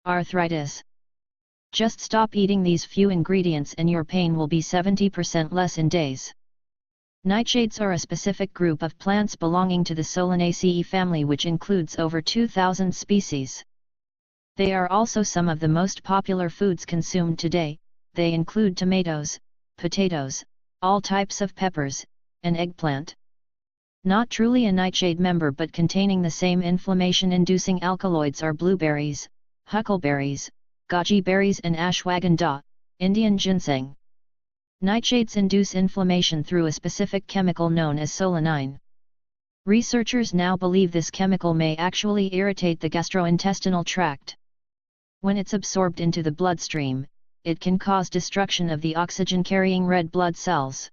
Arthritis. Just stop eating these few ingredients and your pain will be 70% less in days. Nightshades are a specific group of plants belonging to the Solanaceae family, which includes over 2,000 species. They are also some of the most popular foods consumed today. They include tomatoes, potatoes, all types of peppers, and eggplant. Not truly a nightshade member but containing the same inflammation-inducing alkaloids are blueberries, huckleberries, goji berries and ashwaganda, Indian ginseng. Nightshades induce inflammation through a specific chemical known as solanine. Researchers now believe this chemical may actually irritate the gastrointestinal tract. When it's absorbed into the bloodstream, it can cause destruction of the oxygen-carrying red blood cells.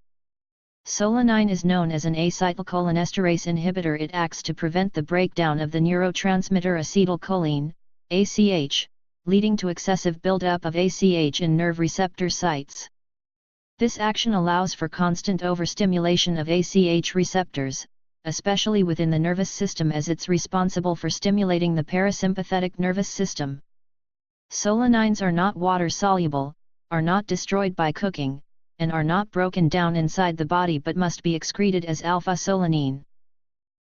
Solanine is known as an acetylcholinesterase inhibitor. It acts to prevent the breakdown of the neurotransmitter acetylcholine, ACH, leading to excessive buildup of ACH in nerve receptor sites. This action allows for constant overstimulation of ACH receptors, especially within the nervous system, as it's responsible for stimulating the parasympathetic nervous system. Solanines are not water-soluble, are not destroyed by cooking, and are not broken down inside the body but must be excreted as alpha-solanine.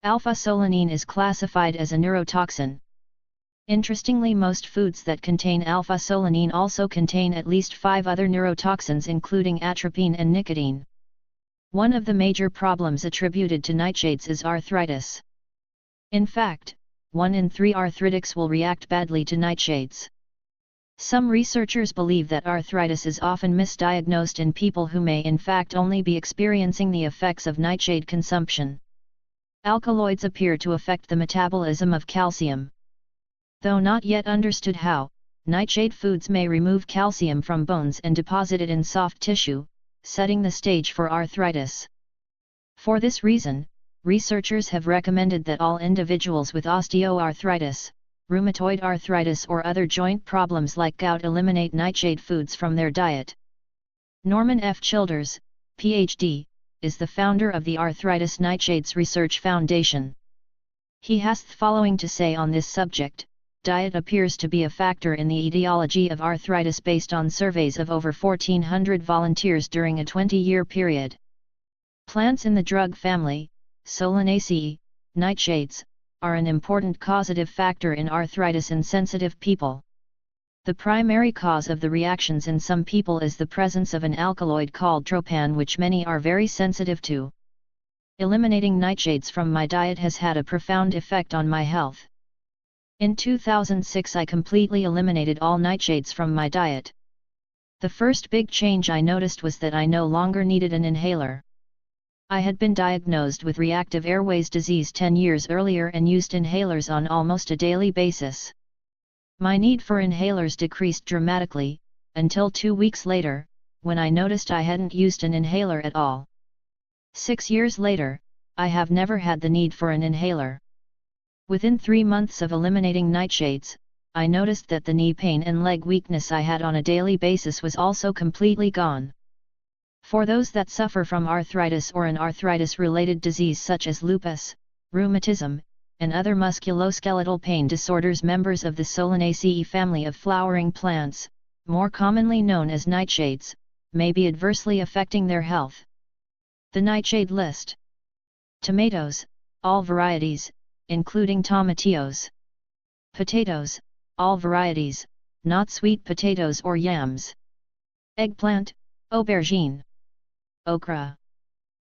Alpha-solanine is classified as a neurotoxin. Interestingly, most foods that contain alpha-solanine also contain at least 5 other neurotoxins, including atropine and nicotine. One of the major problems attributed to nightshades is arthritis. In fact, 1 in 3 arthritics will react badly to nightshades. Some researchers believe that arthritis is often misdiagnosed in people who may in fact only be experiencing the effects of nightshade consumption. Alkaloids appear to affect the metabolism of calcium. Though not yet understood how, nightshade foods may remove calcium from bones and deposit it in soft tissue, setting the stage for arthritis. For this reason, researchers have recommended that all individuals with osteoarthritis, rheumatoid arthritis or other joint problems like gout eliminate nightshade foods from their diet. Norman F. Childers, Ph.D., is the founder of the Arthritis Nightshades Research Foundation. He has the following to say on this subject: diet appears to be a factor in the etiology of arthritis based on surveys of over 1,400 volunteers during a 20-year period. Plants in the drug family, Solanaceae, nightshades, are an important causative factor in arthritis in sensitive people. The primary cause of the reactions in some people is the presence of an alkaloid called tropane, which many are very sensitive to. Eliminating nightshades from my diet has had a profound effect on my health. In 2006 I completely eliminated all nightshades from my diet. The first big change I noticed was that I no longer needed an inhaler. I had been diagnosed with reactive airways disease 10 years earlier and used inhalers on almost a daily basis. My need for inhalers decreased dramatically, until 2 weeks later, when I noticed I hadn't used an inhaler at all. 6 years later, I have never had the need for an inhaler. Within 3 months of eliminating nightshades, I noticed that the knee pain and leg weakness I had on a daily basis was also completely gone. For those that suffer from arthritis or an arthritis-related disease such as lupus, rheumatism, and other musculoskeletal pain disorders, members of the Solanaceae family of flowering plants, more commonly known as nightshades, may be adversely affecting their health. The Nightshade List. Tomatoes, all varieties, including tomatillos. Potatoes, all varieties, not sweet potatoes or yams. Eggplant, aubergine. Okra.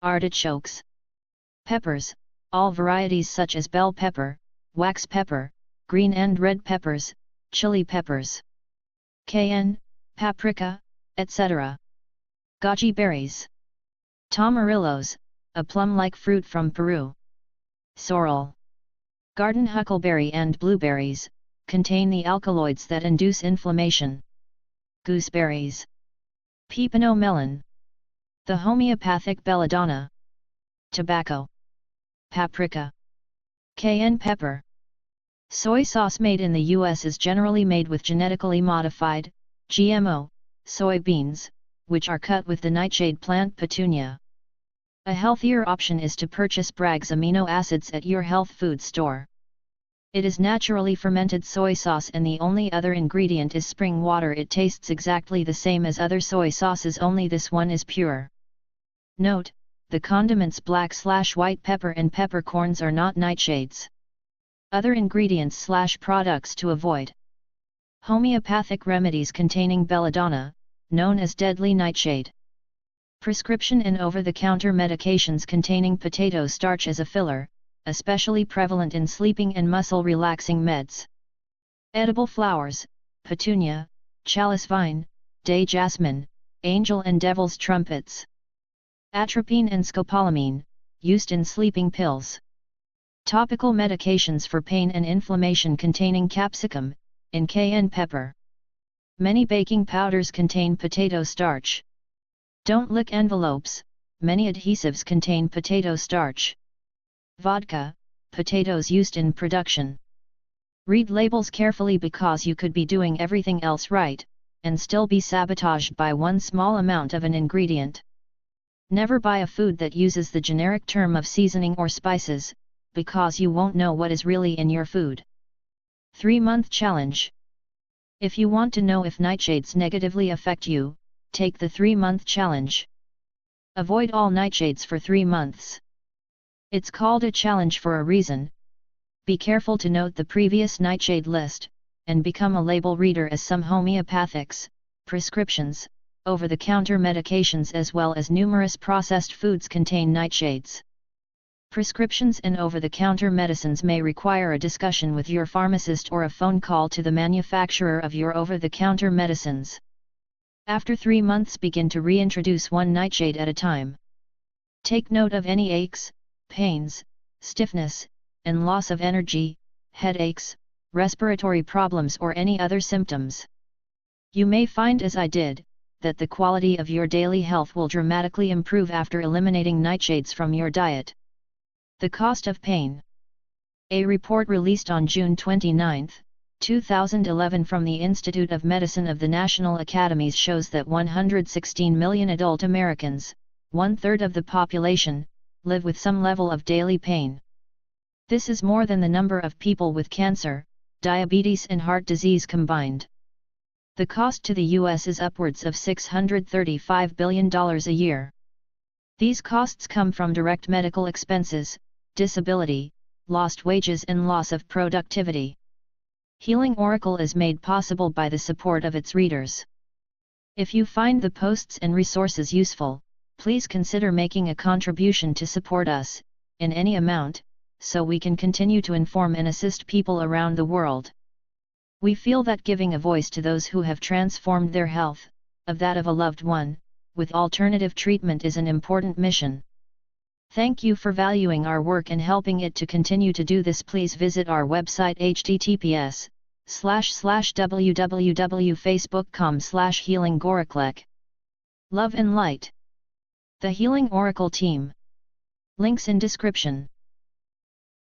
Artichokes. Peppers, all varieties such as bell pepper, wax pepper, green and red peppers, chili peppers. Cayenne, paprika, etc. Goji berries. Tomarillos, a plum-like fruit from Peru. Sorrel. Garden huckleberry and blueberries, contain the alkaloids that induce inflammation. Gooseberries. Pepino melon. The homeopathic belladonna. Tobacco. Paprika. Cayenne pepper. Soy sauce made in the US is generally made with genetically modified, GMO, soybeans, which are cut with the nightshade plant Petunia. A healthier option is to purchase Bragg's amino acids at your health food store. It is naturally fermented soy sauce and the only other ingredient is spring water. It tastes exactly the same as other soy sauces, only this one is pure. Note, the condiments black/white pepper and peppercorns are not nightshades. Other ingredients/products to avoid. Homeopathic remedies containing belladonna, known as deadly nightshade. Prescription and over-the-counter medications containing potato starch as a filler, especially prevalent in sleeping and muscle-relaxing meds. Edible flowers, petunia, chalice vine, day jasmine, angel and devil's trumpets. Atropine and scopolamine, used in sleeping pills. Topical medications for pain and inflammation containing capsicum, and cayenne pepper. Many baking powders contain potato starch. Don't lick envelopes, many adhesives contain potato starch. Vodka, potatoes used in production. Read labels carefully because you could be doing everything else right, and still be sabotaged by one small amount of an ingredient. Never buy a food that uses the generic term of seasoning or spices, because you won't know what is really in your food. 3-month challenge. If you want to know if nightshades negatively affect you, take the 3-month challenge. Avoid all nightshades for 3 months. It's called a challenge for a reason. Be careful to note the previous Nightshade list, and become a label reader, as some homeopathics, prescriptions, over-the-counter medications as well as numerous processed foods contain nightshades. Prescriptions and over-the-counter medicines may require a discussion with your pharmacist or a phone call to the manufacturer of your over-the-counter medicines. After 3 months, begin to reintroduce one nightshade at a time. Take note of any aches, pains, stiffness, and loss of energy, headaches, respiratory problems or any other symptoms. You may find, as I did, that the quality of your daily health will dramatically improve after eliminating nightshades from your diet. The cost of pain. A report released on June 29, 2011 from the Institute of Medicine of the National Academies shows that 116 million adult Americans, 1/3 of the population, live with some level of daily pain. This is more than the number of people with cancer, diabetes and heart disease combined. The cost to the U.S. is upwards of $635 billion a year. These costs come from direct medical expenses, disability, lost wages and loss of productivity. Healing Oracle is made possible by the support of its readers. If you find the posts and resources useful, please consider making a contribution to support us, in any amount, so we can continue to inform and assist people around the world. We feel that giving a voice to those who have transformed their health, of that of a loved one, with alternative treatment is an important mission. Thank you for valuing our work and helping it to continue to do this. Please visit our website https://www.facebook.com/healingoracle. Love and light. The Healing Oracle team. Links in description.